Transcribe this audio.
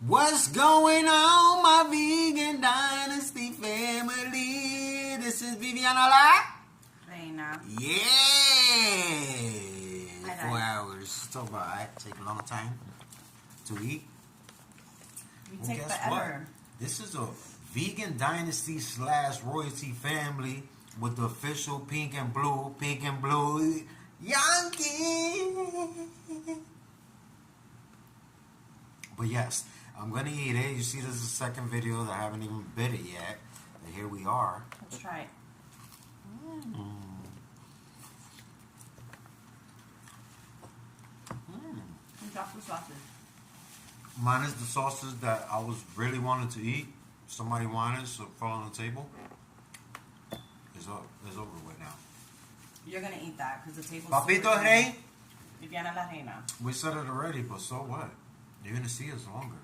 What's going on, my vegan dynasty family? This is Viviana La. Reina. Yeah. Like 4 hours. So right. Take a long time to eat. We Well, take guess forever. what? This is a vegan dynasty / royalty family with the official pink and blue Yankee. But yes, I'm gonna eat it. You see, this is the second video that I haven't even bit it yet. But here we are. Let's try it. And drop the sausage. Mine is the sauces that I was really wanting to eat. Somebody wanted, so fall on the table. It's over with now. You're gonna eat that because the table's Papito Rey. Viviana La Reina. We said it already, but so what? You're gonna see us longer.